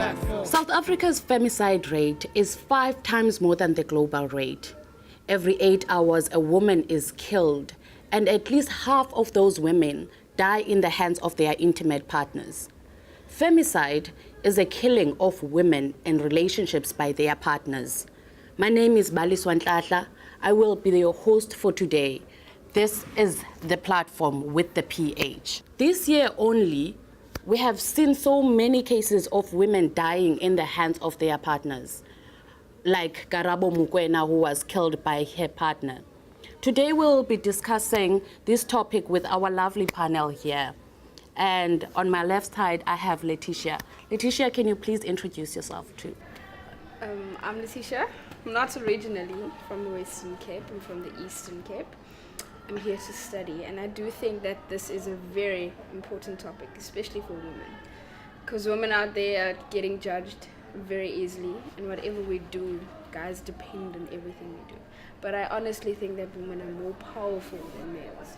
platform. South Africa's femicide rate is 5 times more than the global rate. Every 8 hours, a woman is killed, and at least half of those women die in the hands of their intimate partners. Femicide is a killing of women in relationships by their partners. My name is Baliswa Ntlahla. I will be your host for today. This is the platform with the PH. This year only, we have seen so many cases of women dying in the hands of their partners, like Karabo Mukwena, who was killed by her partner. Today we'll be discussing this topic with our lovely panel here. And on my left side, I have Letitia. Letitia, can you please introduce yourself too? I'm Letitia. I'm not originally from the Western Cape. I'm from the Eastern Cape. I'm here to study, and I do think that this is a very important topic, especially for women, because women out there are getting judged very easily, and whatever we do, guys depend on everything we do. But I honestly think that women are more powerful than males.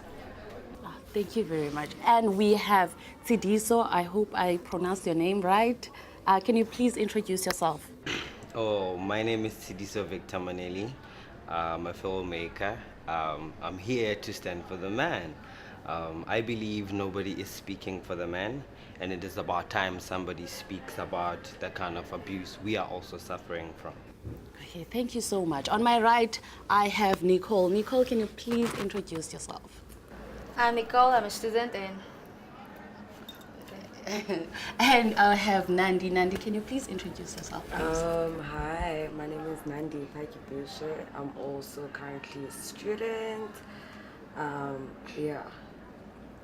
Thank you very much. And we have Tsidiso. I hope I pronounced your name right. Can you please introduce yourself? Oh, my name is Tsidiso Victor Maneli. I'm a filmmaker. I'm here to stand for the man. I believe nobody is speaking for the man, and it is about time somebody speaks about the kind of abuse we are also suffering from. Okay, thank you so much. On my right, I have Nicole. Nicole, can you please introduce yourself? I'm Nicole, I'm a student and... And I have Nandi. Nandi, can you please introduce yourself, please? Hi, my name is Nandi Pakibushe. I'm also currently a student. Yeah.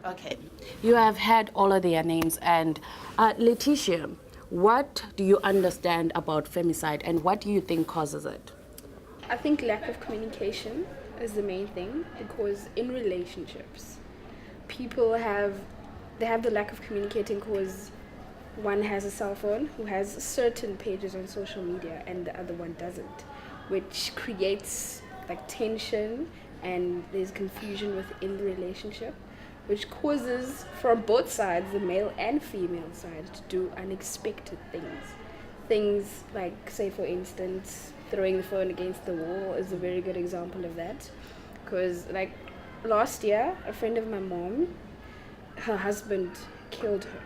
Okay, you have had all of their names. And Letitia, what do you understand about femicide and what do you think causes it? I think lack of communication is the main thing, because in relationships, people have the lack of communicating because one has a cell phone who has certain pages on social media and the other one doesn't, which creates like tension, and there's confusion within the relationship, which causes from both sides, the male and female side, to do unexpected things. Things like, say for instance, throwing the phone against the wall is a very good example of that. Because like last year, a friend of my mom, her husband killed her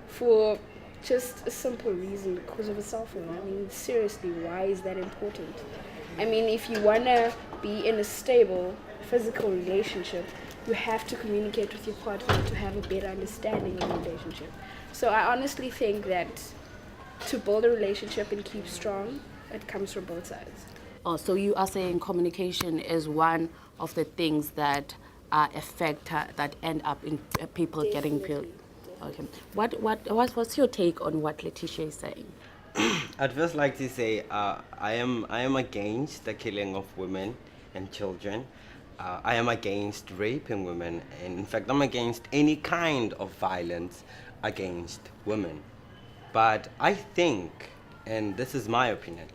for just a simple reason, because of a cell phone. I mean, seriously, why is that important? I mean, if you want to be in a stable physical relationship, you have to communicate with your partner to have a better understanding in a relationship. So I honestly think that to build a relationship and keep strong, it comes from both sides. Oh, so you are saying communication is one of the things that affect that end up in people getting killed. Okay. What's your take on what Letitia is saying? I'd first like to say I am against the killing of women and children. I am against raping women, and in fact I'm against any kind of violence against women. But I think, and this is my opinion,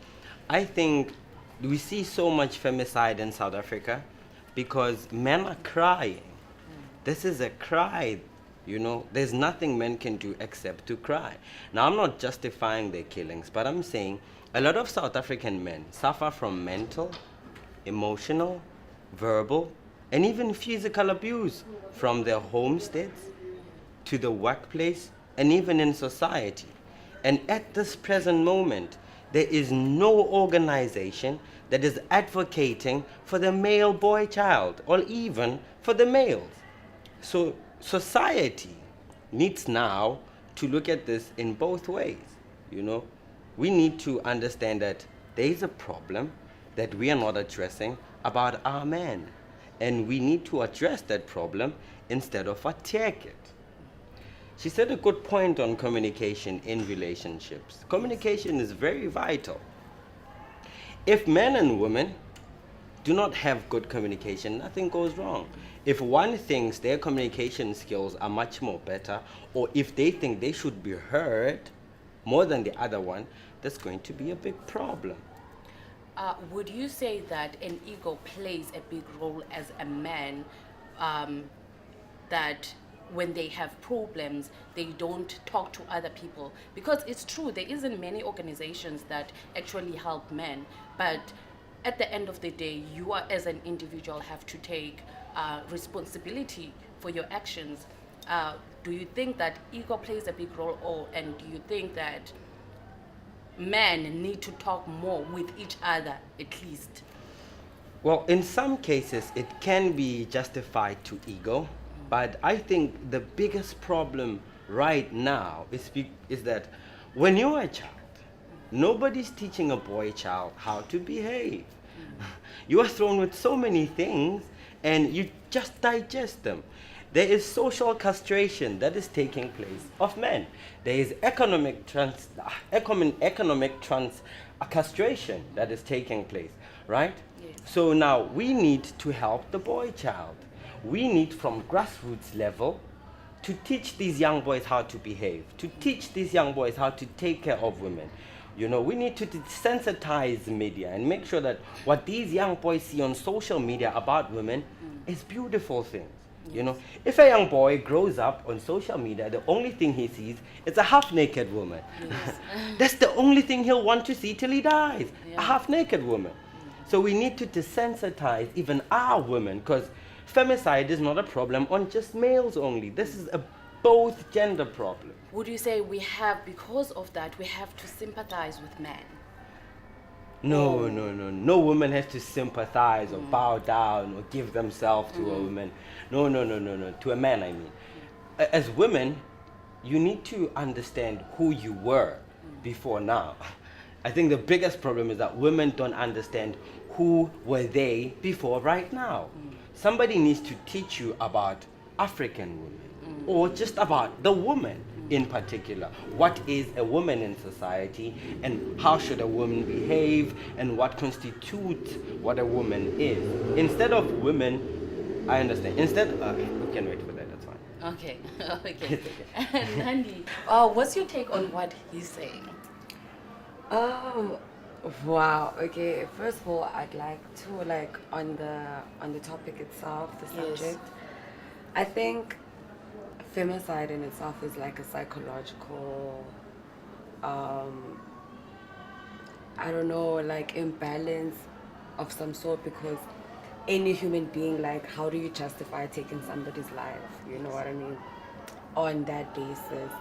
I think we see so much femicide in South Africa because men are crying. This is a cry, you know. There's nothing men can do except to cry. Now, I'm not justifying their killings, but I'm saying a lot of South African men suffer from mental, emotional, verbal, and even physical abuse from their homesteads to the workplace and even in society. And at this present moment, there is no organization that is advocating for the male boy child or even for the males. So society needs now to look at this in both ways. You know, we need to understand that there is a problem that we are not addressing about our men, and we need to address that problem instead of attack it. She said a good point on communication in relationships. Communication is very vital. If men and women do not have good communication, nothing goes wrong. If one thinks their communication skills are much more better, or if they think they should be heard more than the other one, that's going to be a big problem. Would you say that an ego plays a big role as a man, that when they have problems, they don't talk to other people. Because it's true, there isn't many organizations that actually help men, but at the end of the day, you are, as an individual, have to take responsibility for your actions. Do you think that ego plays a big role, and do you think that men need to talk more with each other, at least? Well, in some cases, it can be justified to ego, but I think the biggest problem right now is that when you're a child, nobody's teaching a boy child how to behave. You are thrown with so many things, and you just digest them. There is social castration that is taking place of men. There is economic castration that is taking place, right? Yes. So now we need to help the boy child. We need from grassroots level to teach these young boys how to behave, to teach these young boys how to take care of women. You know, we need to desensitize media and make sure that what these young boys see on social media about women is beautiful things. You know, if a young boy grows up on social media, the only thing he sees is a half-naked woman. Yes. That's the only thing he'll want to see till he dies, Yeah. a half-naked woman. So we need to desensitize even our women, because femicide is not a problem on just males only. This is a both gender problem. Would you say because of that, we have to sympathize with men? No, no, no. No woman has to sympathize or bow down or give themselves to a woman. No, no, no, no, no. To a man, I mean. As women, you need to understand who you were before now. I think the biggest problem is that women don't understand who were they before right now. Somebody needs to teach you about African women or just about the woman in particular. What is a woman in society, and how should a woman behave, and what constitutes what a woman is. Instead of women, I understand. Instead, we can wait for that, that's fine. Okay, okay. Nandi, what's your take on what he's saying? Wow. Okay. First of all, I'd like to on the topic itself, the Yes. subject. I think femicide in itself is like a psychological, I don't know, like imbalance of some sort, because any human being, like, how do you justify taking somebody's life? You know what I mean? On that basis.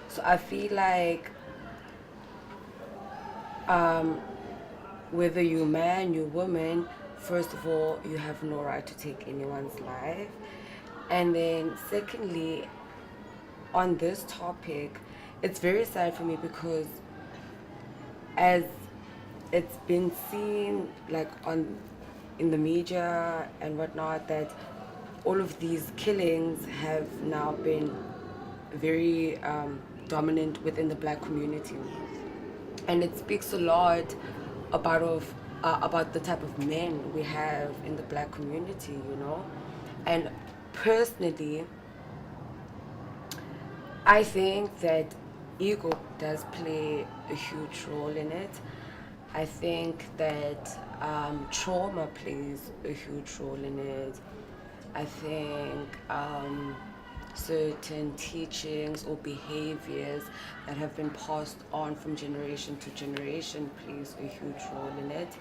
So I feel like whether you're man, you're woman, first of all, you have no right to take anyone's life. And then secondly, on this topic, it's very sad for me because as it's been seen in the media and whatnot, that all of these killings have now been very dominant within the black community. And it speaks a lot about the type of men we have in the black community, you know. And personally, I think that ego does play a huge role in it. I think that trauma plays a huge role in it. I think certain teachings or behaviors that have been passed on from generation to generation plays a huge role in it.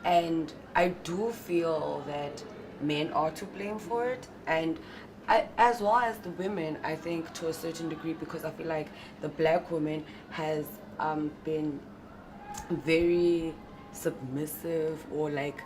And I do feel that men are to blame for it, and as well as the women, I think, to a certain degree, because I feel like the black woman has been very submissive, or like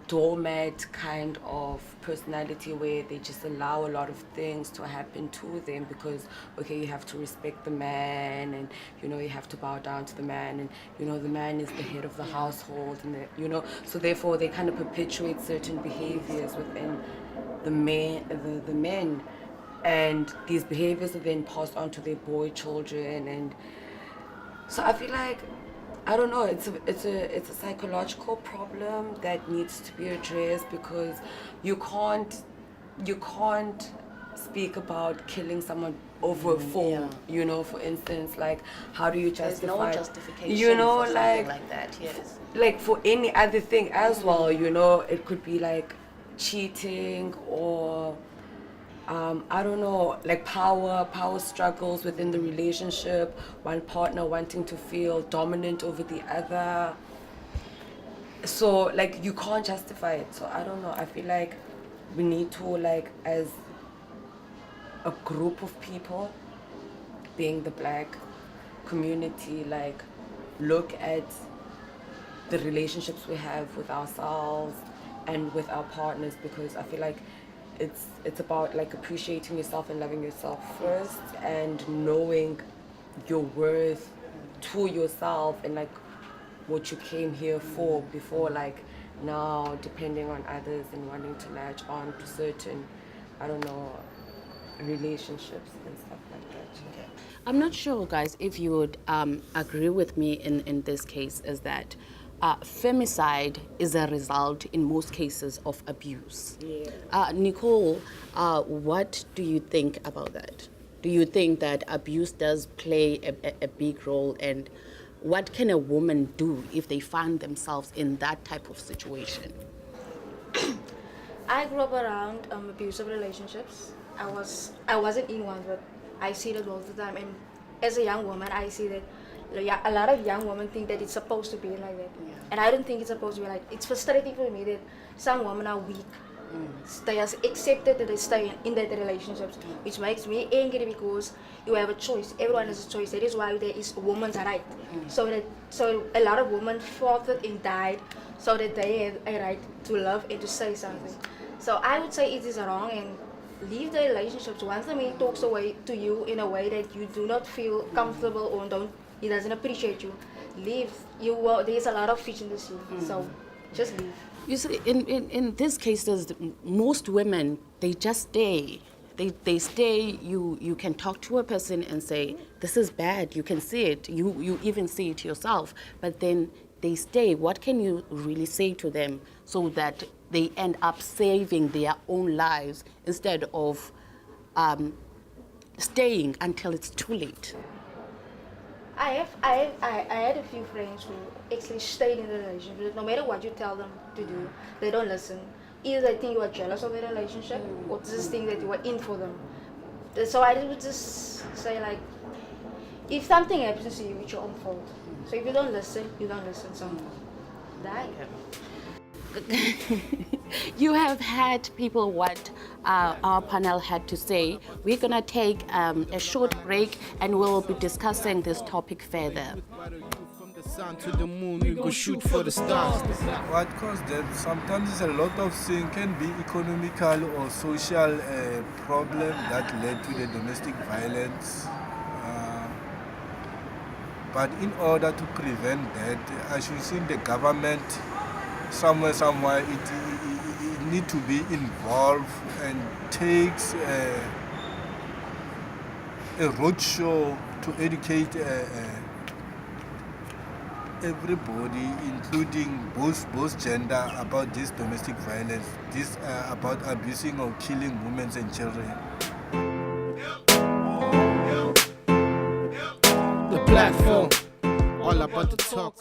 doormat kind of personality, where they just allow a lot of things to happen to them because, okay, you have to respect the man, and you know, you have to bow down to the man, and you know, the man is the head of the household, and you know, so therefore they kind of perpetuate certain behaviors within the men, and these behaviors are then passed on to their boy children. And so I feel like, I don't know, it's a psychological problem that needs to be addressed, because you can't speak about killing someone over a phone. You know, for instance, like, how do you justify? There's no justification, you know, for like something like that. Yes. like for any other thing as well. You know, it could be like cheating or I don't know, like power struggles within the relationship, one partner wanting to feel dominant over the other. So like you can't justify it. So I don't know. I feel like we need to, like, as a group of people, being the black community, like look at the relationships we have with ourselves and with our partners, because I feel like it's about like appreciating yourself and loving yourself first and knowing your worth to yourself and like what you came here for before like now depending on others and wanting to latch on to certain, I don't know, relationships and stuff like that. I'm not sure, guys, if you would agree with me in this case, is that femicide is a result in most cases of abuse. Yeah. Nicole, what do you think about that? Do you think that abuse does play a big role, and what can a woman do if they find themselves in that type of situation? I grew up around abusive relationships. I wasn't in one, but I see that all the time. And as a young woman, I see that a lot of young women think that it's supposed to be like that. Yeah. And I don't think it's supposed to be like. It's frustrating for me that some women are weak. They are accepted that they stay in that relationships, which makes me angry because you have a choice. Everyone has a choice. That is why there is women's right. So a lot of women fought and died so that they have a right to love and to say something. So I would say it is wrong, and leave the relationships. Once the man talks away to you in a way that you do not feel comfortable or he doesn't appreciate you, leave. There's a lot of fish in the sea, so just leave. You see, in these cases, most women, they just stay. They stay. You can talk to a person and say, this is bad. You can see it. You even see it yourself. But then they stay. What can you really say to them so that they end up saving their own lives instead of staying until it's too late? I had a few friends who actually stayed in the relationship. No matter what you tell them to do, they don't listen. Either they think you are jealous of the relationship, or just think that you are in for them. So I would just say, like, if something happens to you, it's your own fault. So if you don't listen, you don't listen. So die. You have had people what our panel had to say. We're going to take a short break and we'll be discussing this topic further. From the sun to the moon, we go shoot for the stars. What caused them? Sometimes it's a lot of things, can be economical or social problem that led to the domestic violence. But in order to prevent that, I should think the government somewhere, it need to be involved and takes a roadshow to educate everybody, including both gender, about this domestic violence, this about abusing or killing women and children. The platform, all about the talk.